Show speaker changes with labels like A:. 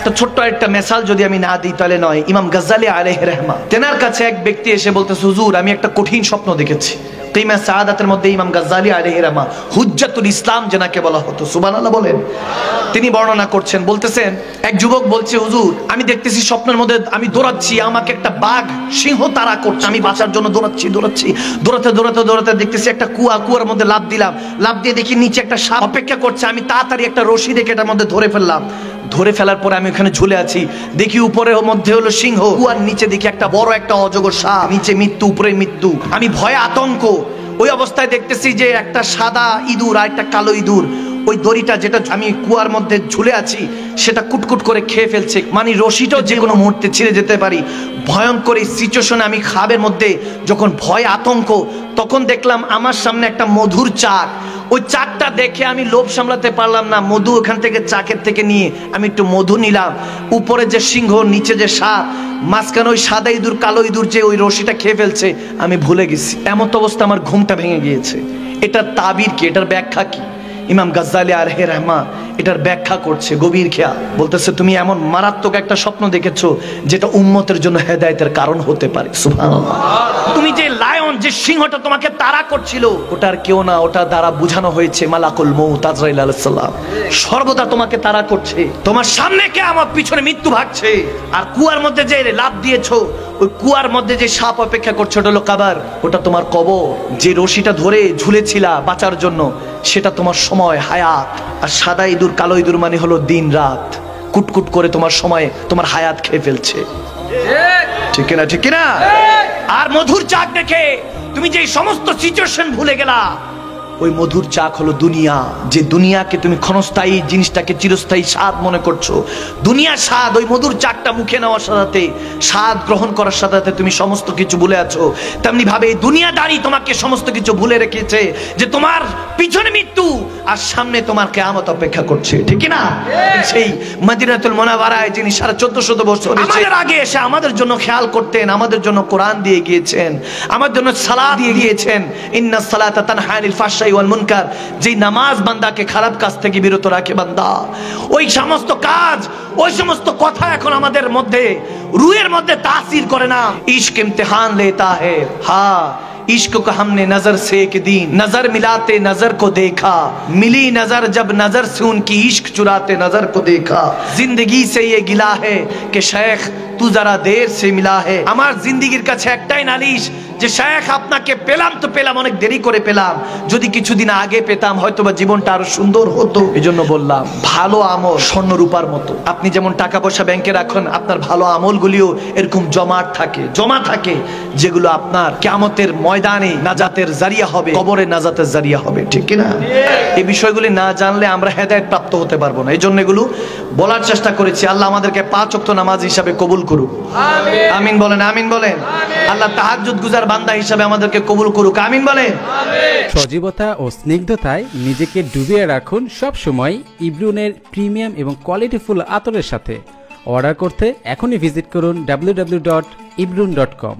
A: একটা ছোট্ট একটা মেসাল যদি আমি না দিই তাহলে নয়। ইমাম গাজ্জালি আলাইহি রাহমা, তেনার কাছে এক ব্যক্তি এসে বলতেছে, হুজুর আমি একটা কঠিন স্বপ্ন দেখেছি। কিমা সাআদাতের মধ্যে ইমাম গাজ্জালি আলাইহি রাহমা, হুজ্জাতুল ইসলাম যেনাকে বলা হতো, সুবহানাল্লাহ বলেন, তিনি বর্ণনা করছেন, বলতেছেন এক যুবক বলছে, হুজুর আমি দেখতেছি স্বপ্নের মধ্যে আমি দৌড়াচ্ছি, আমাকে একটা বাঘ সিংহ তাড়া করছে, আমি বাঁচার জন্য দৌড়াচ্ছি, দৌড়াতে দেখতেছি একটা কুয়ার মধ্যে লাফ দিলাম, লাফ দিয়ে দেখি নিচে একটা সাপ অপেক্ষা করছে, আমি তাড়াতাড়ি একটা রশি রেখে এটার মধ্যে ধরে ফেললাম, ধরে ফেলার পরে আমি ওখানে ঝুলে আছি, দেখি উপরে মধ্যে হলো সিংহ, কুয়ার নিচে দেখি একটা বড় একটা অজগর সাপ, নিচে মৃত্যু উপরে মৃত্যু, আমি ভয়ে আতঙ্ক। ওই অবস্থায় দেখতেছি যে একটা সাদা ইঁদুর আর একটা কালো ইঁদুর ওই দড়িটা যেটা আমি কুয়ার মধ্যে ঝুলে আছি সেটা কুটকুট করে খেয়ে ফেলছে, মানে রশিটাও যে কোনো মুহূর্তে ছিঁড়ে যেতে পারি। ভয়ঙ্কর এই সিচুয়েশনে আমি খাবের মধ্যে যখন ভয় আতঙ্ক, তখন দেখলাম আমার সামনে একটা মধুর চাক। ওই চাকটা দেখে আমি লোভ সামলাতে পারলাম না, মধু ওখান থেকে চাকের থেকে নিয়ে আমি একটু মধু নিলাম। উপরে যে সিংহ, নিচে যে সাপ, মাঝখানে ওই সাদা ইঁদুর কালো ইঁদুর যে ওই রশিটা খেয়ে ফেলছে, আমি ভুলে গেছি। এমত অবস্থা আমার ঘুমটা ভেঙে গিয়েছে। এটার তাবির কি, এটার ব্যাখ্যা কি? ইমাম গাজ্জালি আলাইহি রাহমা এটার ব্যাখ্যা করছে গভীর খেয়া, বলতেছে তুমি এমন মারাত্মক একটা স্বপ্ন দেখেছো যেটা উম্মতের জন্য হেদায়েতের কারণ হতে পারে। সুবহানাল্লাহ। তুমি যে লায়ন, যে সিংহটা তোমাকে তাড়া করছিল, ওটার কেউ না, ওটা দ্বারা বোঝানো হয়েছে মালাকুল মউত আজরাইল আলাইহিস সালাম সর্বদা তোমাকে তাড়া করছে। তোমার সামনে কে, আমার পিছনে মৃত্যু ভাগছে। আর কুয়ার মধ্যে যে লাফ দিয়েছো, ওই কুয়ার মধ্যে যে সাপ অপেক্ষা করছে ওটা হলো কাবার, ওটা তোমার কবর। যে রশিটা ধরে ঝুলেছিলা বাঁচার জন্য, সেটা তোমার সময় হায়াত। আর সাদা ইঁদুর কালো ইঁদুর মানে হলো দিন রাত, কুটকুট করে তোমার সময় তোমার হায়াত খেয়ে ফেলছে। ঠিক না, ঠিক না? আর মধুর চাক দেখে তুমি যে সমস্ত সিচুয়েশন ভুলে গেলা, ওই মধুর চাক হলো দুনিয়া। যে দুনিয়াকে তুমি ক্ষণস্থায়ী জিনিসটাকে চিরস্থায়ী স্বাদ মনে করছো, দুনিয়ার স্বাদ, ওই মধুর চাকটা মুখে নেওয়ার সাথে, স্বাদ গ্রহণ করার সাথে তুমি সমস্ত কিছু ভুলে আছো। তেমনি ভাবে দুনিয়াদারি তোমাকে সমস্ত কিছু ভুলে রেখেছে, যে তোমার পিছনে মৃত্যু আর সামনে তোমার কিয়ামত অপেক্ষা করছে। ঠিক না? সেই মদিনাতুল মুনাওয়ারায় যিনি 1450 বছর আমাদের আগে এসে আমাদের জন্য খেয়াল করতেন, আমাদের জন্য কোরআন দিয়ে গিয়েছেন, আমার জন্য সালাত দিয়ে গিয়েছেন, ইন্নাস সালাতা তানহা আনিল ফাহশাই ওয়াল মুনকার, যে নামাজ বান্দাকে খারাপ কাজ থেকে বিরত রাখে বান্দা, ওই সমস্ত কাজ, ওই সমস্ত কথা এখন আমাদের মধ্যে রুহের মধ্যে তাসির করে না। ইশক ইমতিহান লেতা হ্যায়, হ্যাঁ इश्क को हमने नजर से एक दिन नजर मिलाते नजर को देखा, मिली नजर जब नजर से उनकी इश्क चुराते नजर को देखा, जिंदगी से ये गिला है कि शेख तू जरा देर से मिला है। আমার জিন্দেগীর কাছে একটাই নালিশ যে শেখ আপনাকে পেলাম তো পেলাম, অনেক দেরি করে পেলাম, যদি কিছুদিন আগে পেতাম হয়তোবা জীবনটা আরো সুন্দর হতো। এজন্য বললাম ভালো আমল স্বর্ণ রূপার মতো। আপনি যেমন টাকা পয়সা ব্যাংকে রাখেন, আপনার ভালো আমলগুলিও এরকম জমা থাকে যেগুলো আপনার কিয়ামতের ময়দানে নাজাতের জারিয়া হবে, কবরে নাজাতের জারিয়া হবে। ঠিক কি না? এই বিষয়গুলি না জানলে আমরা হেদায়েত প্রাপ্ত হতে পারবো না। এই জন্য এগুলো বলার চেষ্টা করেছি। আল্লাহ আমাদেরকে 5 ওয়াক্ত নামাজ হিসাবে কবুল করুক, আমিন বলেন, আমিন বলেন। আল্লাহ তাহাজ্জুদ গুজার বান্দা হিসাবে আমাদেরকে কবুল করুক, আমিন বলেন।
B: সজীবতা ও স্নিগ্ধতায় নিজেকে ডুবিয়ে রাখুন সব সময় ইব্রুনের প্রিমিয়াম এবং কোয়ালিটিফুল আতরের সাথে। অর্ডার করতে এখনই ভিজিট করুন www.ibrun.com।